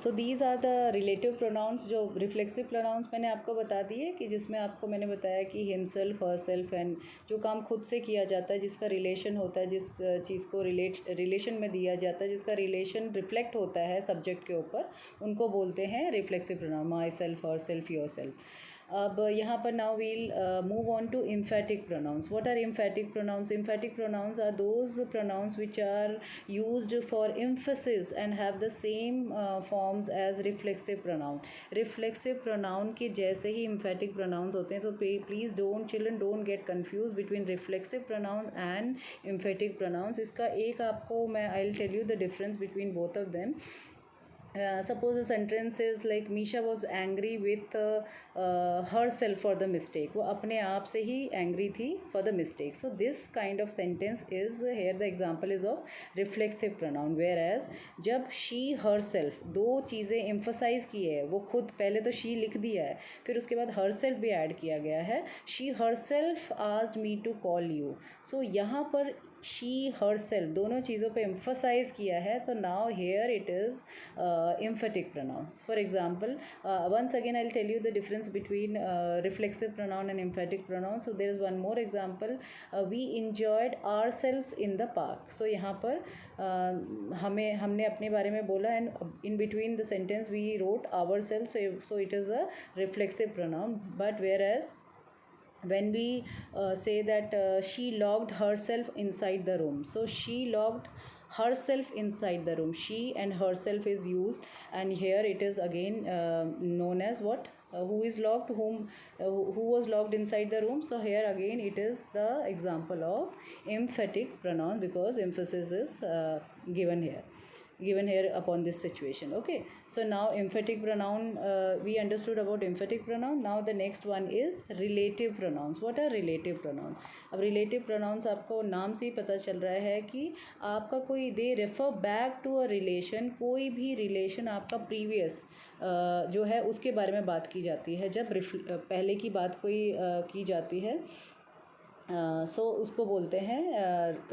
So these are the relative pronouns. जो reflexive pronouns मैंने आपको बता दिए कि जिसमें आपको मैंने बताया कि हिमसेल्फ, हरसेल्फ एंड जो काम खुद से किया जाता है, जिसका रिलेशन होता है, जिस चीज़ को रिलेशन में दिया जाता है, जिसका रिलेशन रिफ्लेक्ट होता है सब्जेक्ट के ऊपर, उनको बोलते हैं reflexive pronoun. Myself, herself, yourself. अब यहाँ पर now we'll move on to emphatic pronouns. What are emphatic pronouns? Emphatic pronouns are those pronouns which are used for emphasis and have the same forms as reflexive pronoun. Reflexive pronoun के जैसे ही emphatic pronouns होते हैं. तो please children don't get confused between reflexive pronoun and emphatic pronouns. इसका एक आपको मैं I'll tell you the difference between both of them. Suppose a sentence is like Misha was angry with herself for the mistake. वो अपने आप से ही angry थी for the mistake. So this kind of sentence is here the example is of reflexive pronoun. Whereas जब she herself दो चीज़ें emphasize की है, वो खुद पहले तो she लिख दिया है, फिर उसके बाद herself भी ऐड किया गया है. She herself asked me to call you. So यहाँ पर she herself दोनों चीज़ों पे emphasize किया है. So now here it is emphatic pronouns. For example, once again I'll tell you the difference between reflexive pronoun and emphatic pronoun. So there is one more example. We enjoyed ourselves in the park. So यहाँ पर हमने अपने बारे में बोला and in between the sentence we wrote ourselves. So it is a reflexive pronoun. But whereas when we say that she locked herself inside the room, so she locked herself inside the room. She and herself is used, and here it is again known as what, who is locked, who was locked inside the room. So here again it is the example of emphatic pronoun because emphasis is given here upon this situation. Okay, so now emphatic pronoun, we understood about emphatic pronoun. Now the next one is relative pronouns. What are relative pronouns? अब relative pronouns आपको नाम से ही पता चल रहा है कि आपका कोई they refer back to a relation, कोई भी relation आपका previous जो है उसके बारे में बात की जाती है. जब पहले की बात कोई की जाती है, सो उसको बोलते हैं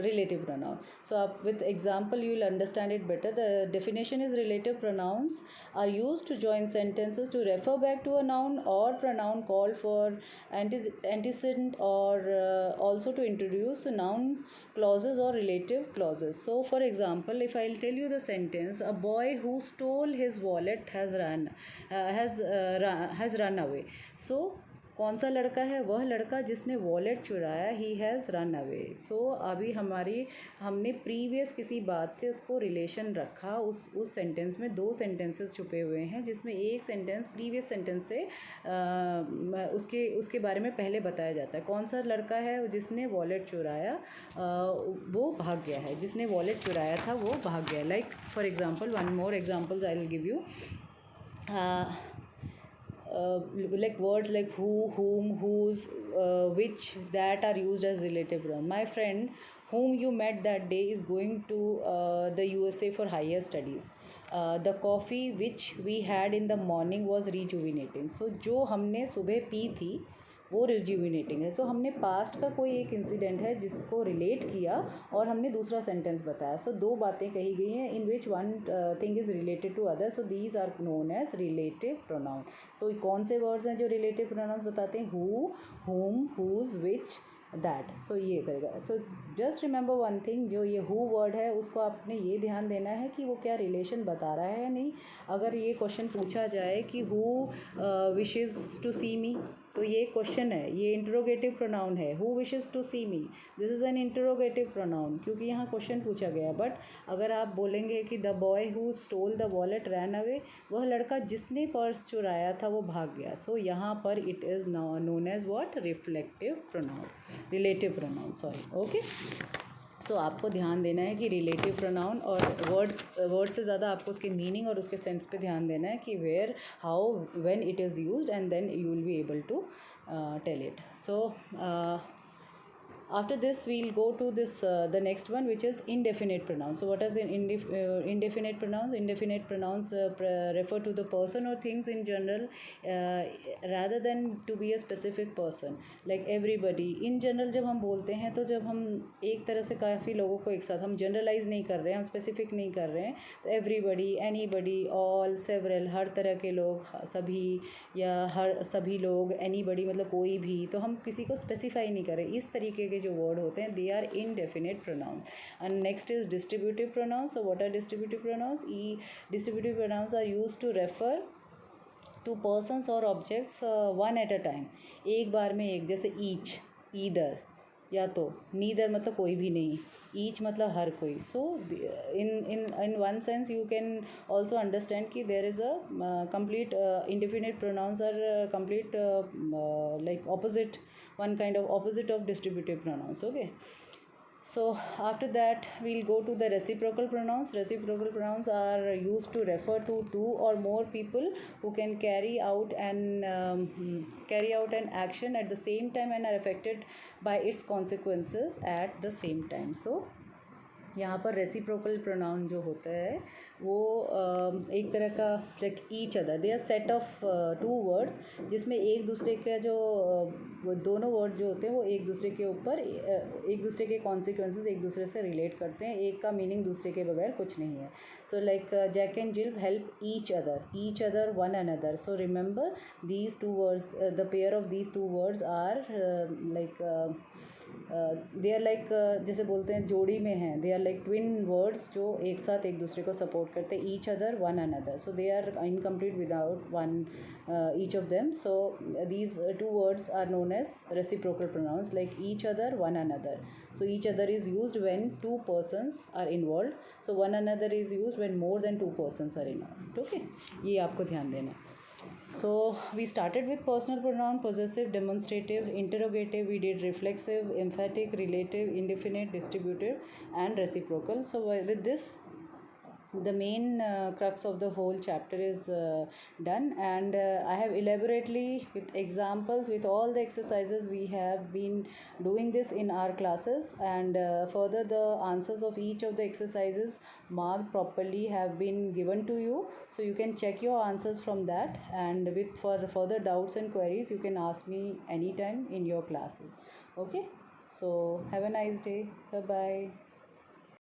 रिलेटिव प्रोनाउन. सो आप with example you will understand it better. The definition is relative pronouns are use to join sentences to refer back to a noun और pronoun call for antecedent or also to introduce noun clauses or relative clauses. So for example, if I'll tell you the sentence, a boy who stole his wallet has run away. So कौन सा लड़का है? वह लड़का जिसने wallet चुराया. He has run away. So अभी हमने प्रीवियस किसी बात से उसको रिलेशन रखा. उस सेंटेंस में दो सेंटेंसेस छुपे हुए हैं, जिसमें एक सेंटेंस प्रीवियस सेंटेंस से उसके बारे में पहले बताया जाता है. कौन सा लड़का है? जिसने वॉलेट चुराया वो भाग गया है. जिसने वॉलेट चुराया था वो भाग गया. Like for example, one more examples I will give you. Like words like who, whom, whose, which, that are used as relative pronoun. My friend whom you met that day is going to the USA for higher studies. The coffee which we had in the morning was rejuvenating. So जो हमने सुबह P थी वो रिज्यूविनेटिंग है. सो हमने past का कोई एक इंसिडेंट है जिसको रिलेट किया और हमने दूसरा सेंटेंस बताया. सो दो बातें कही गई हैं in which one thing is related to other. So these are known as relative pronoun. So कौन से वर्ड्स हैं जो रिलेटिव प्रोनाउंस बताते हैं? हु, हुम, हुज, विच, दैट. सो ये करेगा. So just remember one thing, जो ये हु वर्ड है उसको आपने ये ध्यान देना है कि वो क्या रिलेशन बता रहा है या नहीं. अगर ये क्वेश्चन पूछा जाए कि who wishes to see me, तो ये क्वेश्चन है, ये इंटरोगेटिव प्रोनाउन है. Who wishes to see me, this is an interrogative pronoun क्योंकि यहाँ क्वेश्चन पूछा गया. बट अगर आप बोलेंगे कि the boy who stole the wallet ran away, वह लड़का जिसने पर्स चुराया था वो भाग गया. सो यहाँ पर it is known as what? Reflective pronoun, relative pronoun, sorry. Okay, so आपको ध्यान देना है कि रिलेटिव प्रोनाउन और वर्ड से ज़्यादा आपको उसके मीनिंग और उसके सेंस पे ध्यान देना है कि where, how, when it is used, and then you will be able to tell it. So After this we'll go to this the next one, which is indefinite pronouns. So what is indefinite pronouns? Indefinite pronouns refer to the person or things in general, rather than to be a specific person. Like everybody in general जब हम बोलते हैं, तो जब हम एक तरह से काफ़ी लोगों को एक साथ, हम जनरलाइज नहीं कर रहे हैं, हम स्पेसिफिक नहीं कर रहे हैं, तो एवरीबडी, एनीबडी, ऑल, सेवरल, हर तरह के लोग, सभी, या हर सभी लोग, एनीबडी मतलब कोई भी, तो हम किसी को स्पेसिफाई नहीं कर रहे. इस तरीके के जो वर्ड होते हैं, they are indefinite pronoun. And next is distributive pronouns. So what are distributive pronouns? Distributive pronouns are used to refer to persons और objects one at a time, एक बार में एक. जैसे ईच, ईदर, या तो. नीदर मतलब कोई भी नहीं. ईच मतलब हर कोई. So in one sense you can also understand कि there is a complete indefinite pronouns are complete like opposite, one kind of opposite of distributive pronouns. Okay. So after that we'll go to the reciprocal pronouns. Reciprocal pronouns are used to refer to two or more people who can carry out an action at the same time and are affected by its consequences at the same time. So यहाँ पर reciprocal pronoun जो होता है वो एक तरह का, like each other, they are set of two words, जिसमें एक दूसरे का जो वो दोनों वर्ड जो होते हैं वो एक दूसरे के ऊपर एक दूसरे के कॉन्सिक्वेंसेस एक दूसरे से रिलेट करते हैं. एक का मीनिंग दूसरे के बगैर कुछ नहीं है. So like Jack and Jill help each other one another. So remember these two words, the pair of these two words are like they are like, जैसे बोलते हैं जोड़ी में हैं, they are like twin words जो एक साथ एक दूसरे को सपोर्ट करते हैं. Each other one another. So they are incomplete without one each of them. So these two words are known as reciprocal pronouns, like each other, one another. So each other is used when two persons are involved. So one another is used when more than two persons are involved. Okay, ये आपको ध्यान देना है. So we started with personal pronoun, possessive, demonstrative, interrogative. We did reflexive, emphatic, relative, indefinite, distributive, and reciprocal. So with this the main crux of the whole chapter is done, and I have elaborately with examples, with all the exercises we have been doing this in our classes, and further the answers of each of the exercises marked properly have been given to you, so you can check your answers from that, and with for further doubts and queries you can ask me anytime in your classes. Okay, so have a nice day. Bye bye.